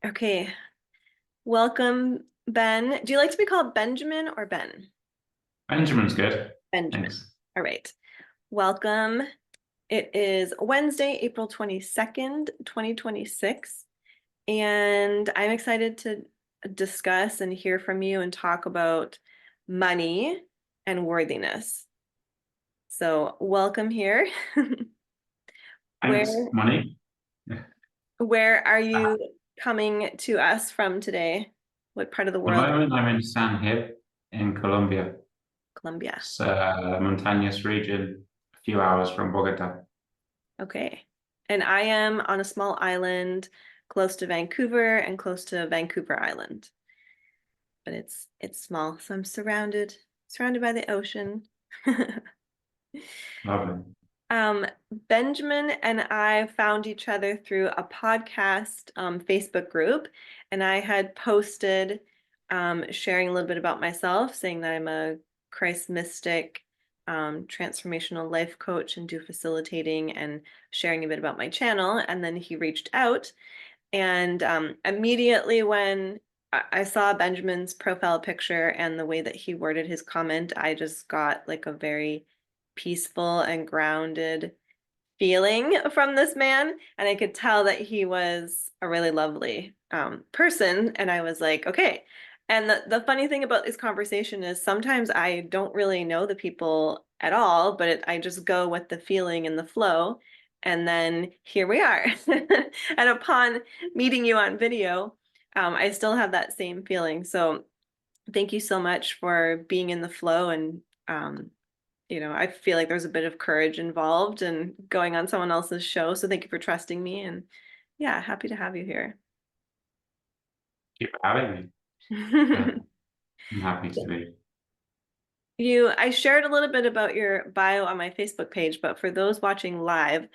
Okay, welcome, Ben. Do you like to be called Benjamin or Ben? Benjamin's good. Benjamin. Thanks. All right. Welcome. It is Wednesday, April 22nd, 2026, and I'm excited to discuss and hear from you and talk about money and worthiness. So, welcome here. Thanks, Where money. where are At you coming to us from today? What part of the the world? moment, I'm in San Hip in Colombia. Colombia. It's a mountainous region, a few hours from Bogota. Okay. And I am on a small island close to Vancouver and close to Vancouver Island. But it's small, so I'm surrounded by the ocean. Lovely. Benjamin and I found each other through a podcast Facebook group, and I had posted sharing a little bit about myself, saying that I'm a Christ mystic, transformational life coach, and do facilitating and sharing a bit about my channel. And then he reached out, and immediately when I saw Benjamin's profile picture and the way that he worded his comment, I just got like a very peaceful and grounded feeling from this man. And I could tell that he was a really lovely person. And I was like, okay. And the funny thing about this conversation is sometimes I don't really know the people at all, but I just go with the feeling and the flow. And then here we are. And upon meeting you on video, I still have that same feeling. So thank you so much for being in the flow and I feel like there's a bit of courage involved in going on someone else's show. So thank you for trusting me. And yeah, happy to have you here. Keep having me. Yeah, I'm happy to be. I shared a little bit about your bio on my Facebook page, but for those watching live,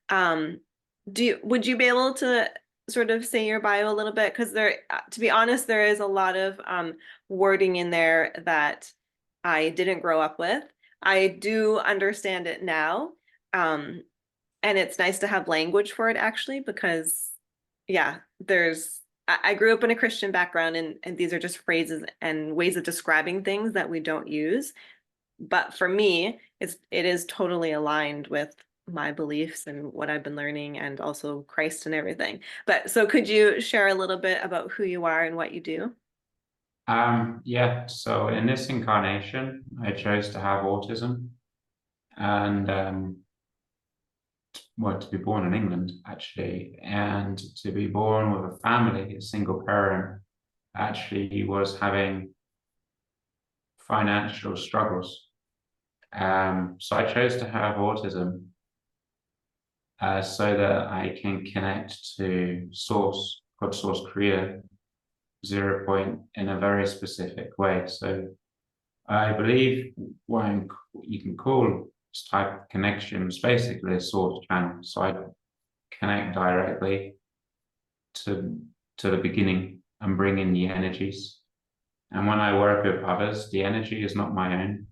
um, would you be able to sort of say your bio a little bit? Because to be honest, there is a lot of wording in there that I didn't grow up with. I do understand it now. Um, and it's nice to have language for it actually, because yeah, I grew up in a Christian background, and these are just phrases and ways of describing things that we don't use. But for me, it is totally aligned with my beliefs and what I've been learning and also Christ and everything. But so could you share a little bit about who you are and what you do? Yeah, so in this incarnation, I chose to have autism and well, to be born in England actually, and to be born with a family, a single parent, actually was having financial struggles. So I chose to have autism so that I can connect to Source, God Source Creator, zero point in a very specific way. So I believe what you can call this type of connection is basically a source channel. So I connect directly to to the beginning and bring in the energies. And when I work with others, the energy is not my own.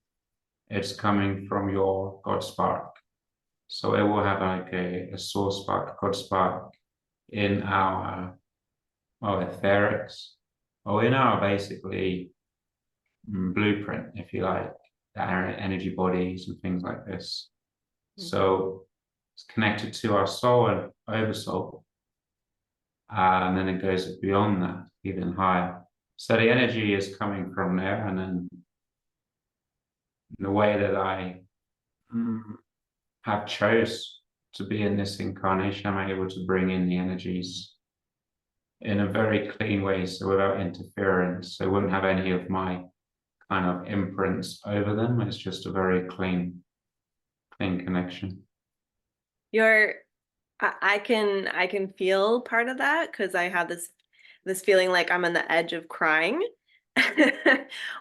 It's coming from your God spark. So it will have like a source spark, God spark in our etherics, or in our basically blueprint, if you like, our energy bodies and things like this. So it's connected to our soul and oversoul, and then it goes beyond that, even higher. So the energy is coming from there, and then the way that I mm, have chose to be in this incarnation, I'm able to bring in the energies in a very clean way, so without interference. So I wouldn't have any of my kind of imprints over them. It's just a very clean connection. You're I can feel part of that because I have this feeling like I'm on the edge of crying,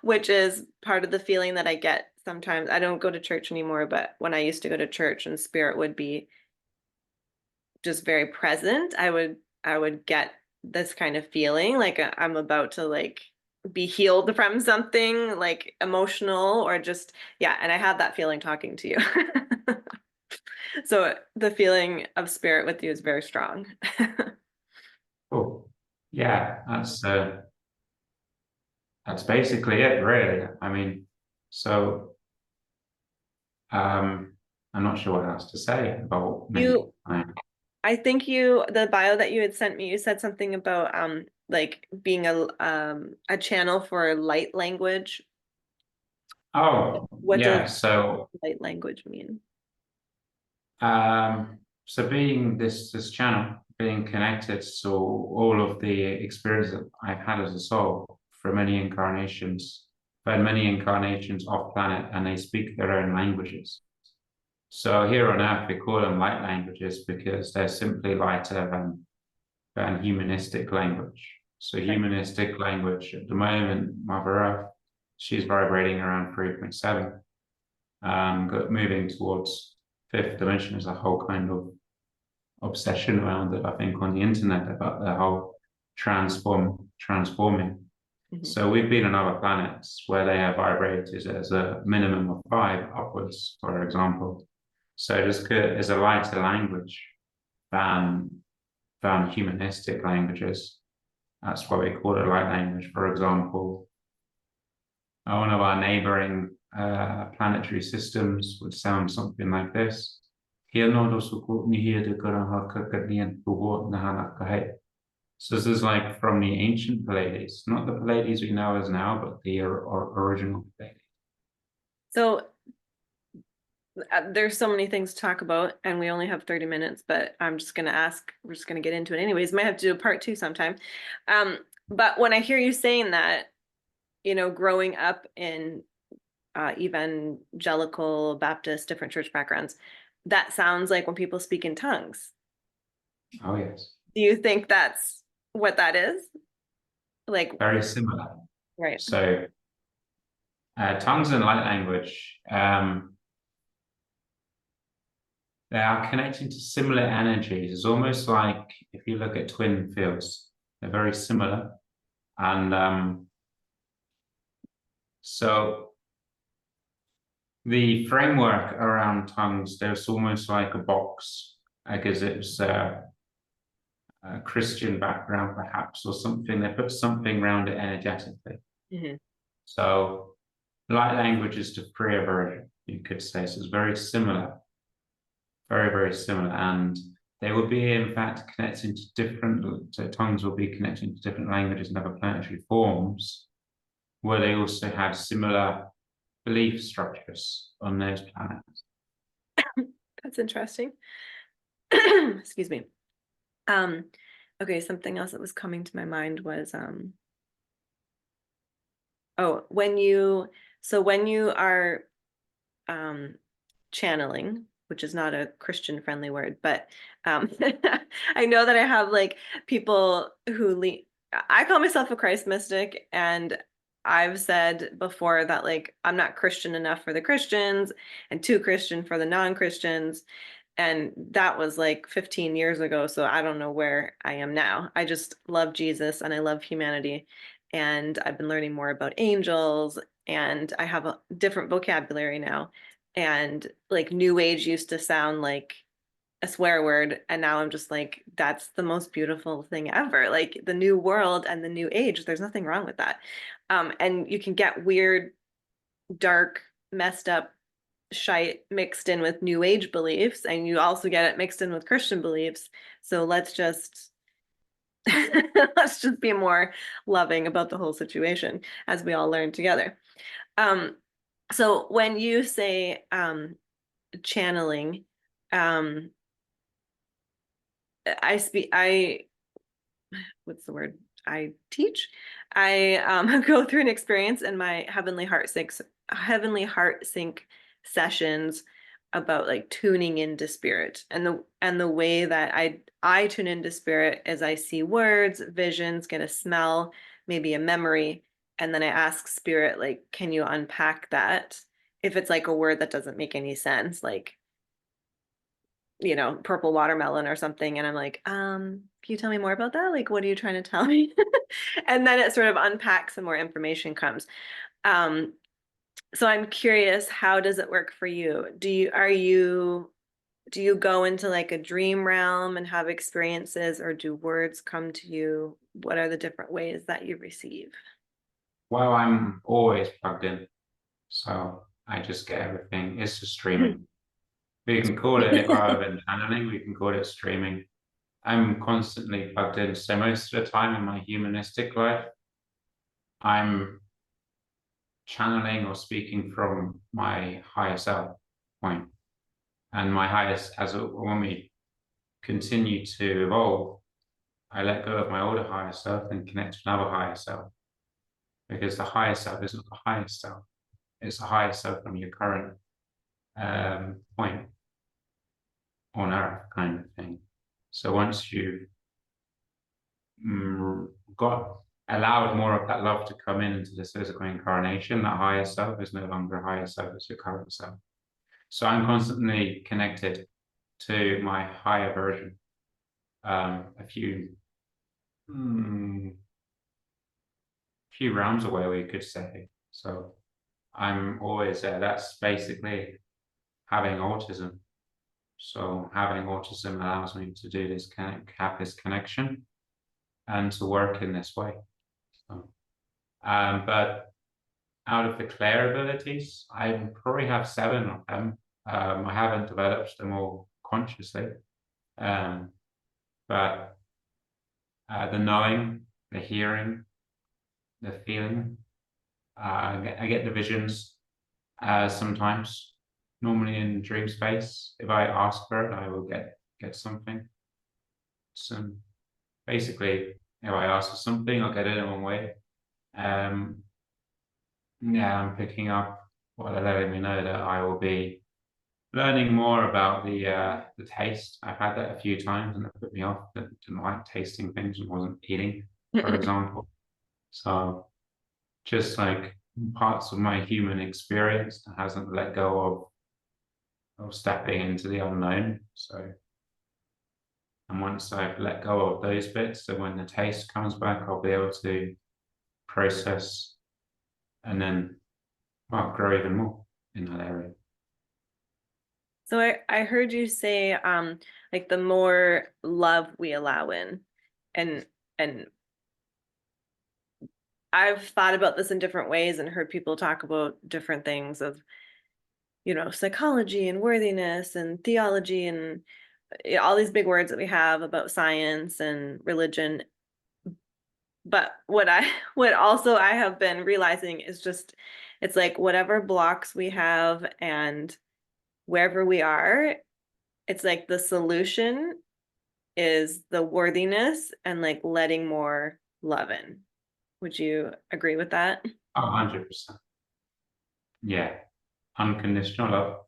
which is part of the feeling that I get sometimes. I don't go to church anymore, but when I used to go to church and spirit would be just very present, I would get this kind of feeling like I'm about to like be healed from something like emotional or just yeah, and I had that feeling talking to you. So the feeling of spirit with you is very strong. Cool. Yeah, that's basically it, really. I mean, so I'm not sure what else to say about me. You, I think the bio that you had sent me, you said something about like being a channel for light language. Oh, What does yeah. So light language mean? so being this channel, being connected to all of the experience that I've had as a soul for many incarnations, but many incarnations off planet, and they speak their own languages. So here on Earth, we call them light languages because they're simply lighter than humanistic language. So Right. humanistic language at the moment, Mother Earth, she's vibrating around 3.7. But moving towards fifth dimension is a whole kind of obsession around it, I think, on the internet about the whole transforming. Mhm. So we've been on other planets where they have vibrators as a minimum of 5 upwards, for example. So just as a lighter language than humanistic languages. That's why we call it light language. For example, one of our neighboring planetary systems would sound something like this. So this is like from the ancient Pleiades, not the Pleiades we know as now, but the original Pleiades. So there's so many things to talk about, and we only have 30 minutes, but I'm just gonna ask, we're just gonna get into it anyways. Might have to do a part two sometime. But when I hear you saying that, growing up in evangelical, Baptist, different church backgrounds, that sounds like when people speak in tongues. Oh yes, Do you think that's what that is? Like, very similar. right. So tongues and light language. They are connecting to similar energies. It's almost like if you look at twin fields, they're very similar. And so the framework around tongues, there's almost like a box, because it was a Christian background, perhaps, or something. They put something around it energetically. Mhm. So light language is the free version, you could say. So it's very similar, very, very similar. And they will be, in fact, connecting to different, so tongues will be connecting to different languages and other planetary forms, where they also have similar belief structures on those planets. That's interesting. Excuse me. Um, okay, something else that was coming to my mind was oh, when you are um channeling, which is not a Christian friendly word, but I know that I have like people who I call myself a Christ mystic, and I've said before that like I'm not Christian enough for the Christians and too Christian for the non-Christians. And that was like 15 years ago. So I don't know where I am now. I just love Jesus and I love humanity. And I've been learning more about angels, and I have a different vocabulary now. And like New Age used to sound like a swear word. And now I'm just like, that's the most beautiful thing ever. Like the new world and the new age, there's nothing wrong with that. And you can get weird, dark, messed up shite mixed in with new age beliefs, and you also get it mixed in with Christian beliefs. So let's just let's just be more loving about the whole situation as we all learn together. Um, so when you say channeling, um, I what's the word? I teach. I go through an experience in my heavenly heart sync sessions about like tuning into spirit, and the way that I tune into spirit is I see words, visions, get a smell, maybe a memory, and then I ask spirit like, can you unpack that? If it's like a word that doesn't make any sense, like purple watermelon or something. And I'm like, can you tell me more about that? Like, what are you trying to tell me? And then it sort of unpacks and more information comes. So I'm curious, how does it work for you? Are you do you go into like a dream realm and have experiences, or do words come to you? What are the different ways that you receive? Well, I'm always plugged in, so I just get everything. It's just streaming. We can call it, if I've been channeling, we can call it streaming. I'm constantly plugged in. So most of the time in my humanistic life, I'm channeling or speaking from my higher self point. And my highest, when we continue to evolve, I let go of my older higher self and connect to another higher self. Because the higher self isn't the highest self. It's the highest self from your current point on earth, kind of thing. So once you've got allowed more of that love to come into this physical incarnation, that higher self is no longer a higher self, it's your current self. So I'm constantly connected to my higher version. A few realms away, we could say. So I'm always there. That's basically having autism. So having autism allows me to do this, have this connection and to work in this way. So, but out of the clair abilities, I probably have 7 of them. I haven't developed them all consciously, but the knowing, the hearing, the feeling, I get the visions sometimes, normally in dream space. If I ask for it, I will get something. Some basically, if I ask for something, I'll get it in one way. Yeah, I'm picking up what they're letting me know that I will be learning more about the taste. I've had that a few times and it put me off. I didn't like tasting things and wasn't eating, for example. So just like parts of my human experience that hasn't let go of stepping into the unknown. So, and once I've let go of those bits, so when the taste comes back, I'll be able to process and then, well, grow even more in that area. So I heard you say like the more love we allow in, and I've thought about this in different ways and heard people talk about different things of, psychology and worthiness and theology and all these big words that we have about science and religion. But what also I have been realizing is just, it's like whatever blocks we have and wherever we are, it's like the solution is the worthiness and like letting more love in. Would you agree with that? 100%. Yeah, unconditional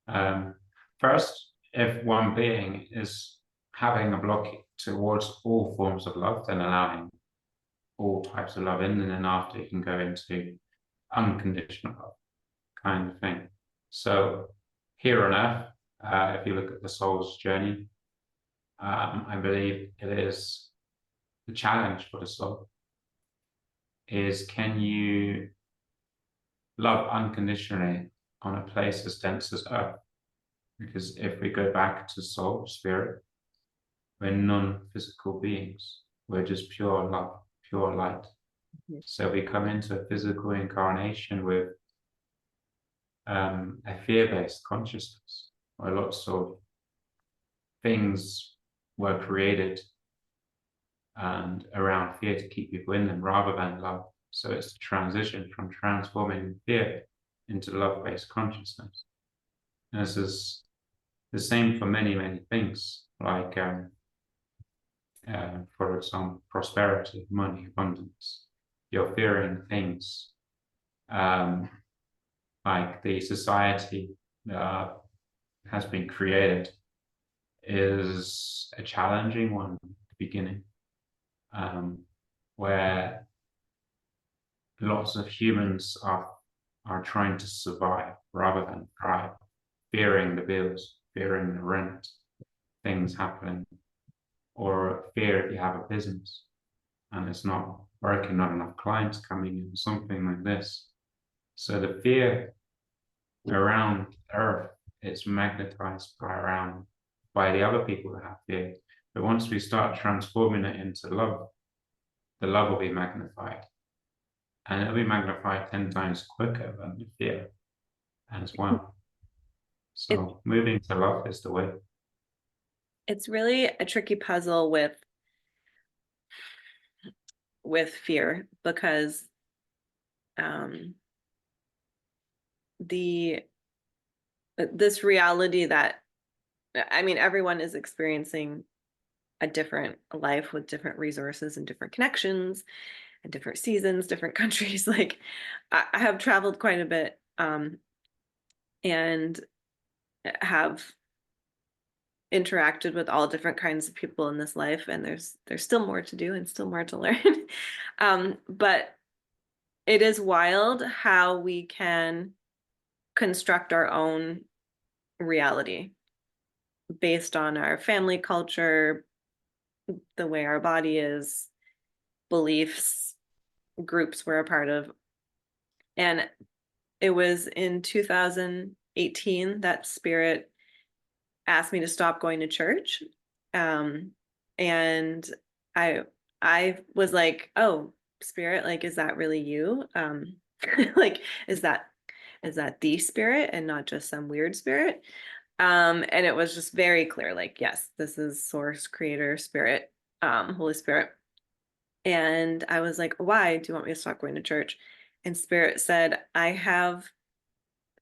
love. First, if one being is having a block towards all forms of love, then allowing all types of love in, and then after you can go into unconditional love kind of thing. So here on earth, if you look at the soul's journey, I believe it is the challenge for the soul is, can you love unconditionally on a place as dense as earth? Because if we go back to soul, spirit, we're non-physical beings. We're just pure love, pure light. Mhm. So we come into a physical incarnation with a fear-based consciousness, where lots of things were created and around fear to keep people in them rather than love. So it's the transition from transforming fear into love-based consciousness. And this is the same for many, many things, like, for example, prosperity, money, abundance. You're fearing things like the society has been created is a challenging one at the beginning, where lots of humans are trying to survive rather than thrive, fearing the bills, fearing the rent, things happening, or fear if you have a business and it's not working, not enough clients coming in, something like this. So the fear around Earth it's magnetized by the other people that have fear. But once we start transforming it into love, the love will be magnified. And it'll be magnified 10 times quicker than the fear as well. It, So moving to love is the way. it's really a tricky puzzle with fear, because the this reality that, I mean, everyone is experiencing a different life with different resources and different connections and different seasons, different countries. Like I have traveled quite a bit, and have interacted with all different kinds of people in this life, and there's still more to do and still more to learn. But it is wild how we can construct our own reality based on our family culture, the way our body is, beliefs, groups we're a part of. And it was in 2018 that Spirit asked me to stop going to church. And I I was like, oh, Spirit, like, is that really you? Like, is that the Spirit and not just some weird spirit? And it was just very clear, like, yes, this is Source, Creator, Spirit, Holy Spirit. And I was like, why do you want me to stop going to church? And Spirit said, I have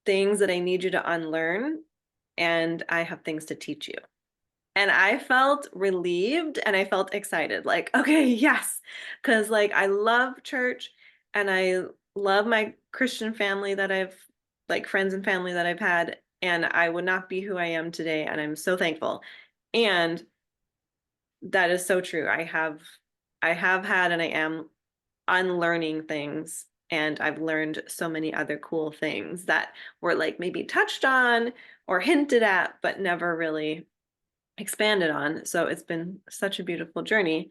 things that I need you to unlearn, and I have things to teach you. And I felt relieved and I felt excited, like, okay, yes. Because, like, I love church and I love my Christian family that I've, like, friends and family that I've had. And I would not be who I am today. And I'm so thankful. And that is so true. I have had and I am unlearning things. And I've learned so many other cool things that were, like, maybe touched on or hinted at, but never really expanded on. So it's been such a beautiful journey.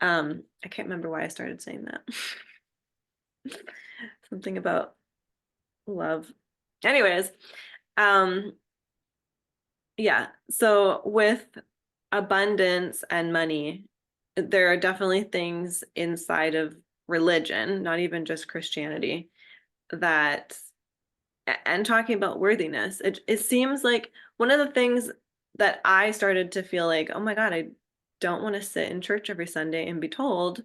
I can't remember why I started saying that. Something about love. Anyways, um, yeah. So with abundance and money, there are definitely things inside of religion, not even just Christianity, that, and talking about worthiness, it seems like one of the things that I started to feel like, oh my God, I don't want to sit in church every Sunday and be told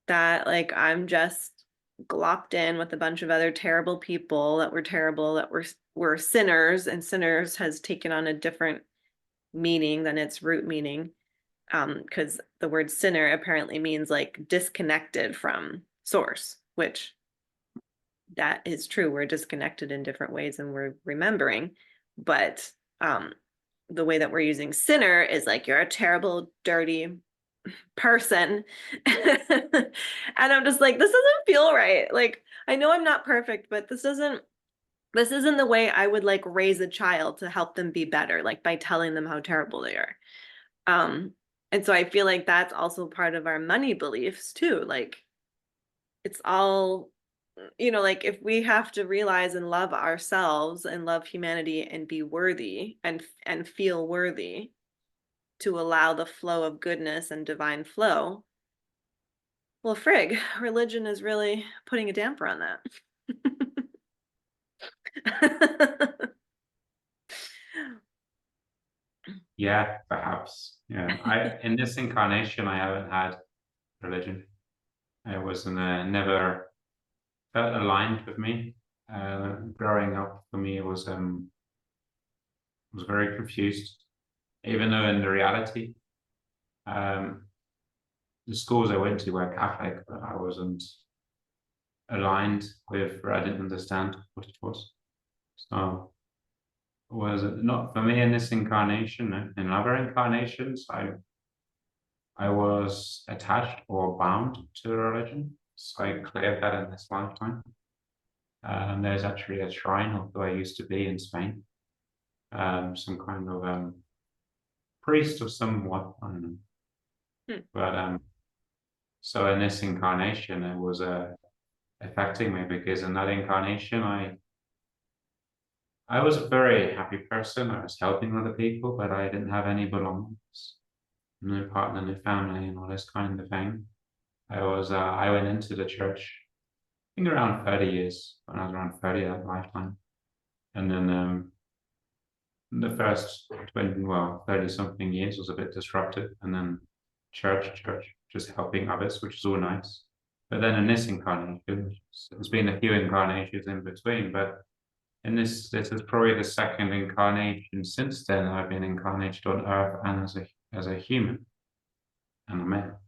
that, like, I'm just glopped in with a bunch of other terrible people that were terrible, that were sinners, and sinners has taken on a different meaning than its root meaning. Because the word sinner apparently means, like, disconnected from source, which that is true. We're disconnected in different ways and we're remembering. But the way that we're using sinner is like, you're a terrible, dirty person. And I'm just like, this doesn't feel right. Like, I know I'm not perfect, but this isn't the way I would, like, raise a child to help them be better, like by telling them how terrible they are. And so I feel like that's also part of our money beliefs too. Like, it's all, like, if we have to realize and love ourselves and love humanity and be worthy and feel worthy to allow the flow of goodness and divine flow, well, frig, religion is really putting a damper on that. Yeah, perhaps. Yeah. In this incarnation I haven't had religion. It wasn't never felt aligned with me. Growing up for me was very confused. Even though in the reality, um, the schools I went to were Catholic, but I wasn't aligned with, or I didn't understand what it was. So was it not for me in this incarnation? In other incarnations, I was attached or bound to a religion. So I cleared that in this lifetime. There's actually a shrine of where I used to be in Spain. Some kind of priest or somewhat, I don't know. But so in this incarnation, it was affecting me because in that incarnation, I was a very happy person. I was helping other people, but I didn't have any belongings, no partner, no family, and all this kind of thing. I went into the church, I think around 30 years, when I was around 30 that lifetime. And then the first 30 something years was a bit disruptive. And then church, just helping others, which is all nice. But then in this incarnation, there's been a few incarnations in between, but in this is probably the second incarnation since then I've been incarnated on Earth and as a human and a male.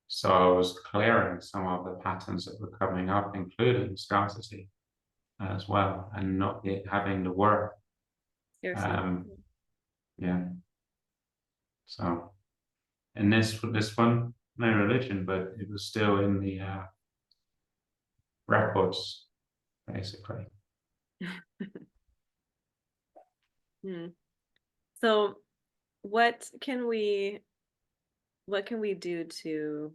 So I was clearing some of the patterns that were coming up, including scarcity as well, and not yet having the worth. Yeah. So in this one, no religion, but it was still in the records, basically. So what can we do to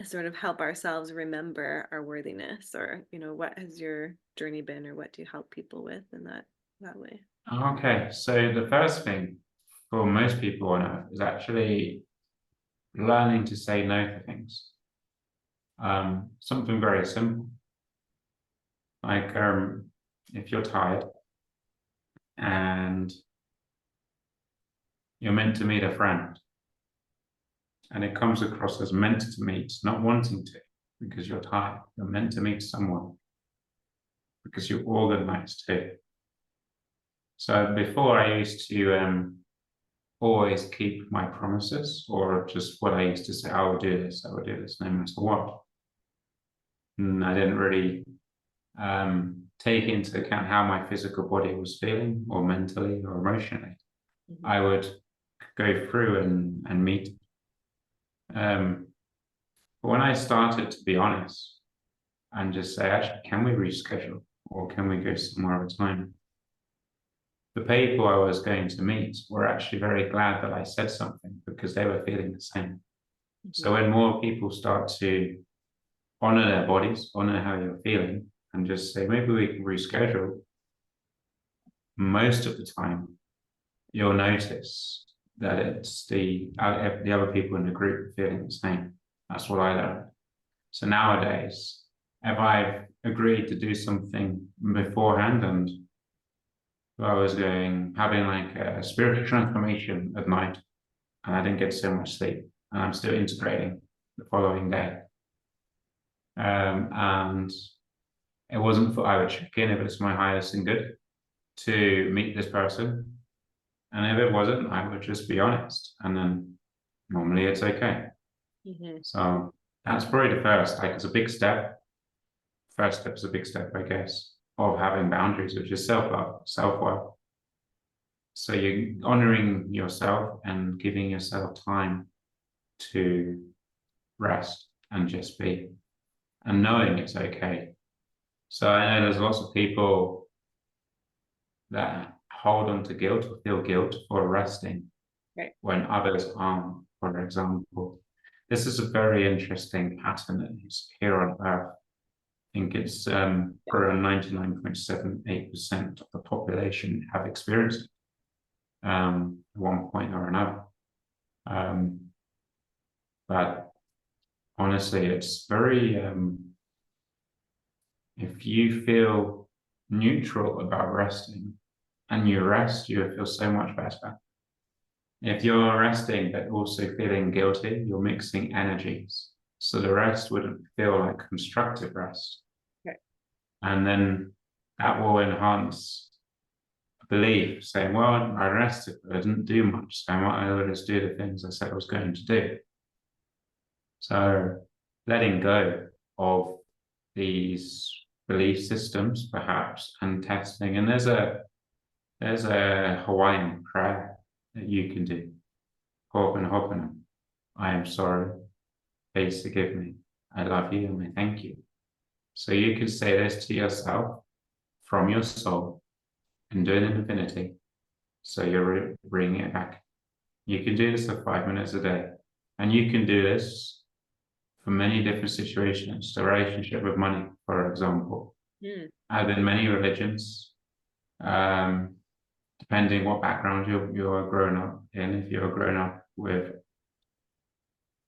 sort of help ourselves remember our worthiness, or what has your journey been, or what do you help people with in that way? Okay, so the first thing for most people on Earth is actually learning to say no to things. Something very simple. Like if you're tired and you're meant to meet a friend and it comes across as meant to meet, not wanting to, because you're tired. You're meant to meet someone because you're organized too. So before I used to always keep my promises, or just what I used to say, I will do this no matter what. And I didn't really take into account how my physical body was feeling, or mentally or emotionally. I would go through and meet. But when I started to be honest and just say, actually, can we reschedule, or can we go somewhere at a time? The people I was going to meet were actually very glad that I said something, because they were feeling the same. So when more people start to honor their bodies, honor how you're feeling, and just say, maybe we can reschedule, most of the time, you'll notice that it's the other people in the group feeling the same. That's what I learned. So nowadays, if I've agreed to do something beforehand, and I was having like a spiritual transformation at night, and I didn't get so much sleep, and I'm still integrating the following day. And it wasn't I would check in if it's my highest and good to meet this person. And if it wasn't, I would just be honest. And then normally it's okay. So that's probably the first, like it's a big step. First step is a big step, I guess, of having boundaries, which is self-love, self-worth. So you're honoring yourself and giving yourself time to rest and just be, and knowing it's okay. So I know there's lots of people that hold on to guilt or feel guilt for resting when others aren't, for example. This is a very interesting pattern that is here on Earth. I think it's around 99.78% of the population have experienced it at one point or another. But honestly, it's very, if you feel neutral about resting and you rest, you feel so much better. If you're resting but also feeling guilty, you're mixing energies. So the rest wouldn't feel like constructive rest. And then that will enhance belief, saying, well, I rested, but I didn't do much, so I might as well just do the things I said I was going to do. So letting go of these belief systems, perhaps, and testing. And there's a Hawaiian prayer that you can do. Ho'oponopono. I am sorry. Please forgive me. I love you and I thank you. So you could say this to yourself from your soul and do it in infinity. So you're bringing it back. You can do this for 5 minutes a day. And you can do this for many different situations. The relationship with money, for example, Mm. as in many religions, um, depending what background you're grown up in. If you're grown up with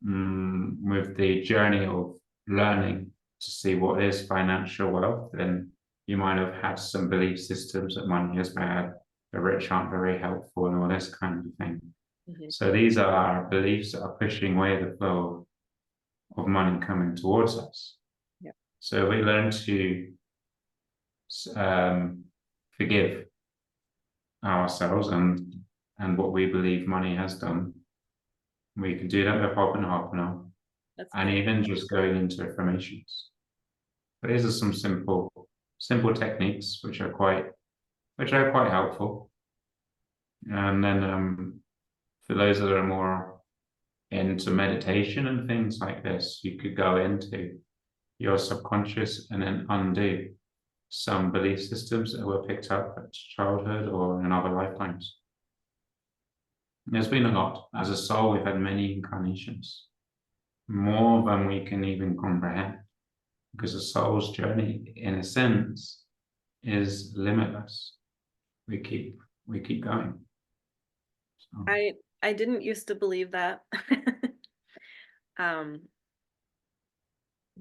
the journey of learning to see what is financial wealth, then you might have had some belief systems that money is bad, the rich aren't very helpful, and all this kind of thing. Mhm. So these are our beliefs that are pushing away the flow of money coming towards us. Yep. So we learn to forgive ourselves and what we believe money has done. We can do that with Ho'oponopono That's and good. even just going into affirmations. These are some simple techniques which are quite helpful. And then for those that are more into meditation and things like this, you could go into your subconscious and then undo some belief systems that were picked up at childhood or in other lifetimes. There's been a lot. As a soul, we've had many incarnations, more than we can even comprehend, because the soul's journey, in a sense, is limitless. We keep going. So, I didn't used to believe that. Um,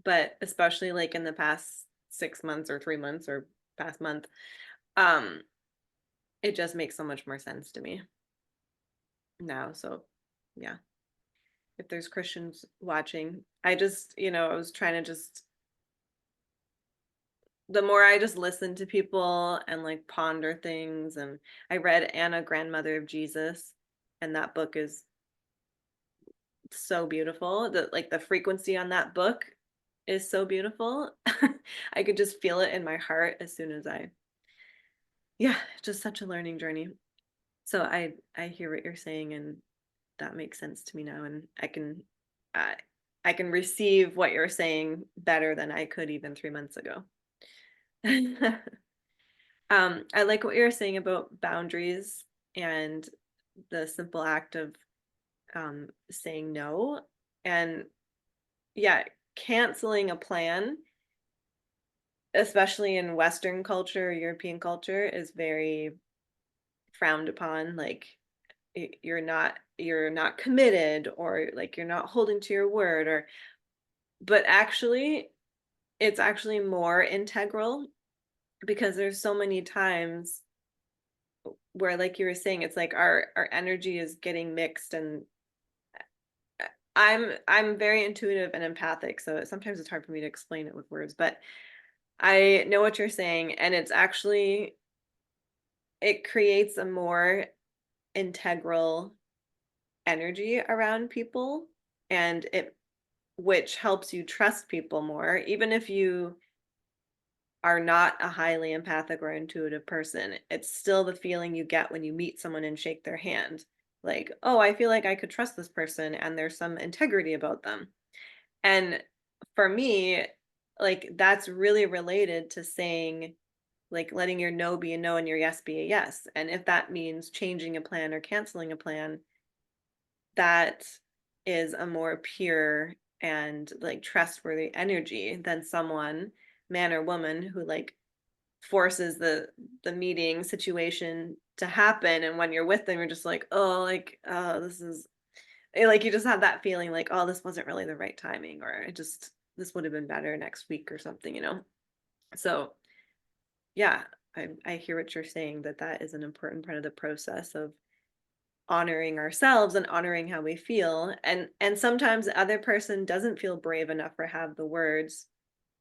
but especially like in the past 6 months or 3 months or past month, um, it just makes so much more sense to me now. So yeah, if there's Christians watching, I just, I was trying to just, the more I just listen to people and like ponder things, and I read Anna, Grandmother of Jesus, and that book is so beautiful. The frequency on that book is so beautiful. I could just feel it in my heart as soon as yeah, just such a learning journey. So I hear what you're saying, and that makes sense to me now, and I I can receive what you're saying better than I could even 3 months ago. I like what you're saying about boundaries and the simple act of saying no, and yeah, canceling a plan, especially in Western culture, European culture, is very frowned upon. Like you're not committed, or like you're not holding to your word, or but actually it's actually more integral, because there's so many times where, like you were saying, it's like our energy is getting mixed, and I'm very intuitive and empathic, so sometimes it's hard for me to explain it with words, but I know what you're saying, and it creates a more integral energy around people, and it which helps you trust people more, even if you are not a highly empathic or intuitive person. It's still the feeling you get when you meet someone and shake their hand. Like, oh, I feel like I could trust this person and there's some integrity about them. And for me, like that's really related to saying, like letting your no be a no and your yes be a yes. And if that means changing a plan or canceling a plan, that is a more pure and like trustworthy energy than someone, man or woman, who like forces the meeting situation to happen, and when you're with them you're just like, oh, like, this is like, you just have that feeling like, oh, this wasn't really the right timing, or it just, this would have been better next week or something. So yeah, I hear what you're saying, that that is an important part of the process of honoring ourselves and honoring how we feel, and sometimes the other person doesn't feel brave enough or have the words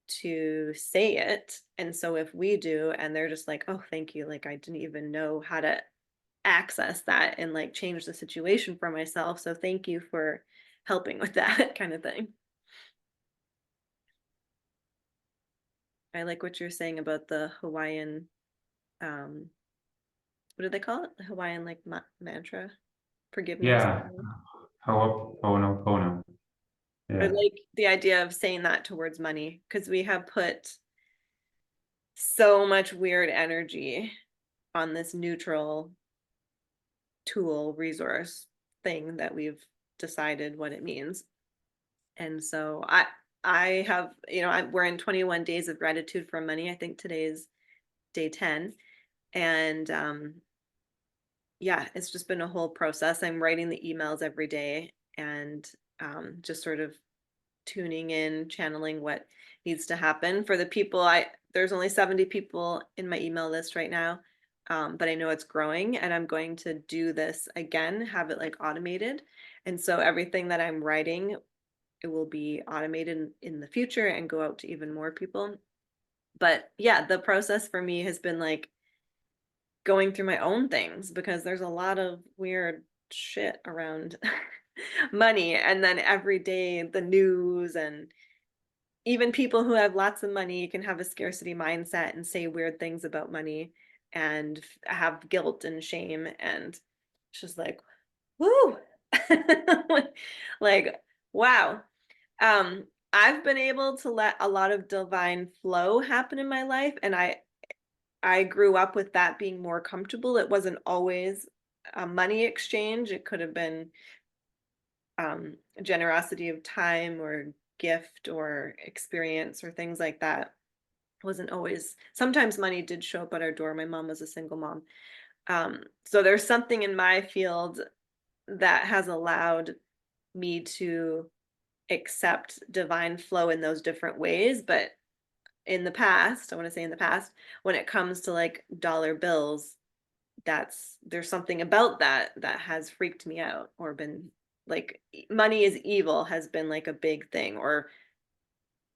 to say it, and so if we do and they're just like, oh, thank you, like I didn't even know how to access that and like change the situation for myself, so thank you for helping with that kind of thing. I like what you're saying about the Hawaiian, um what do they call it, the Hawaiian like mantra, forgiveness. yeah, Ho'oponopono. I Yeah, like the idea of saying that towards money, because we have put so much weird energy on this neutral tool, resource thing that we've decided what it means. And so I have, we're in 21 days of gratitude for money. I think today's day 10. And yeah, it's just been a whole process. I'm writing the emails every day and just sort of tuning in, channeling what needs to happen for the people. There's only 70 people in my email list right now. But I know it's growing and I'm going to do this again, have it like automated. And so everything that I'm writing, it will be automated in the future and go out to even more people. But yeah, the process for me has been like going through my own things because there's a lot of weird shit around money. And then every day, the news and even people who have lots of money can have a scarcity mindset and say weird things about money and have guilt and shame. And it's just like, woo, like, wow. I've been able to let a lot of divine flow happen in my life, and I grew up with that being more comfortable. It wasn't always a money exchange. It could have been generosity of time or gift or experience or things like that. It wasn't always, sometimes money did show up at our door. My mom was a single mom. So there's something in my field that has allowed me to accept divine flow in those different ways. But in the past, I want to say in the past, when it comes to like dollar bills, there's something about that that has freaked me out or been like money is evil has been like a big thing, or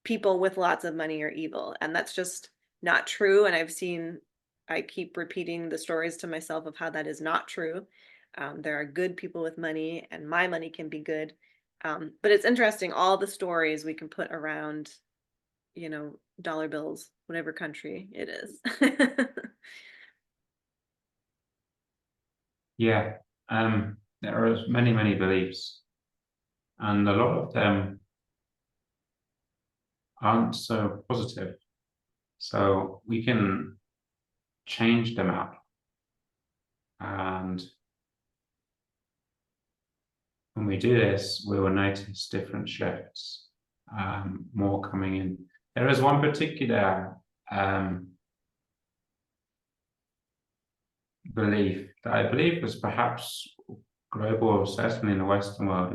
people with lots of money are evil, and that's just not true. And I keep repeating the stories to myself of how that is not true. There are good people with money and my money can be good. But it's interesting all the stories we can put around, dollar bills, whatever country it is. Yeah. There are many, many beliefs, and a lot of them aren't so positive. So we can change them out. And when we do this, we will notice different shifts, more coming in. There is one particular belief that I believe was perhaps global, or certainly in the Western world,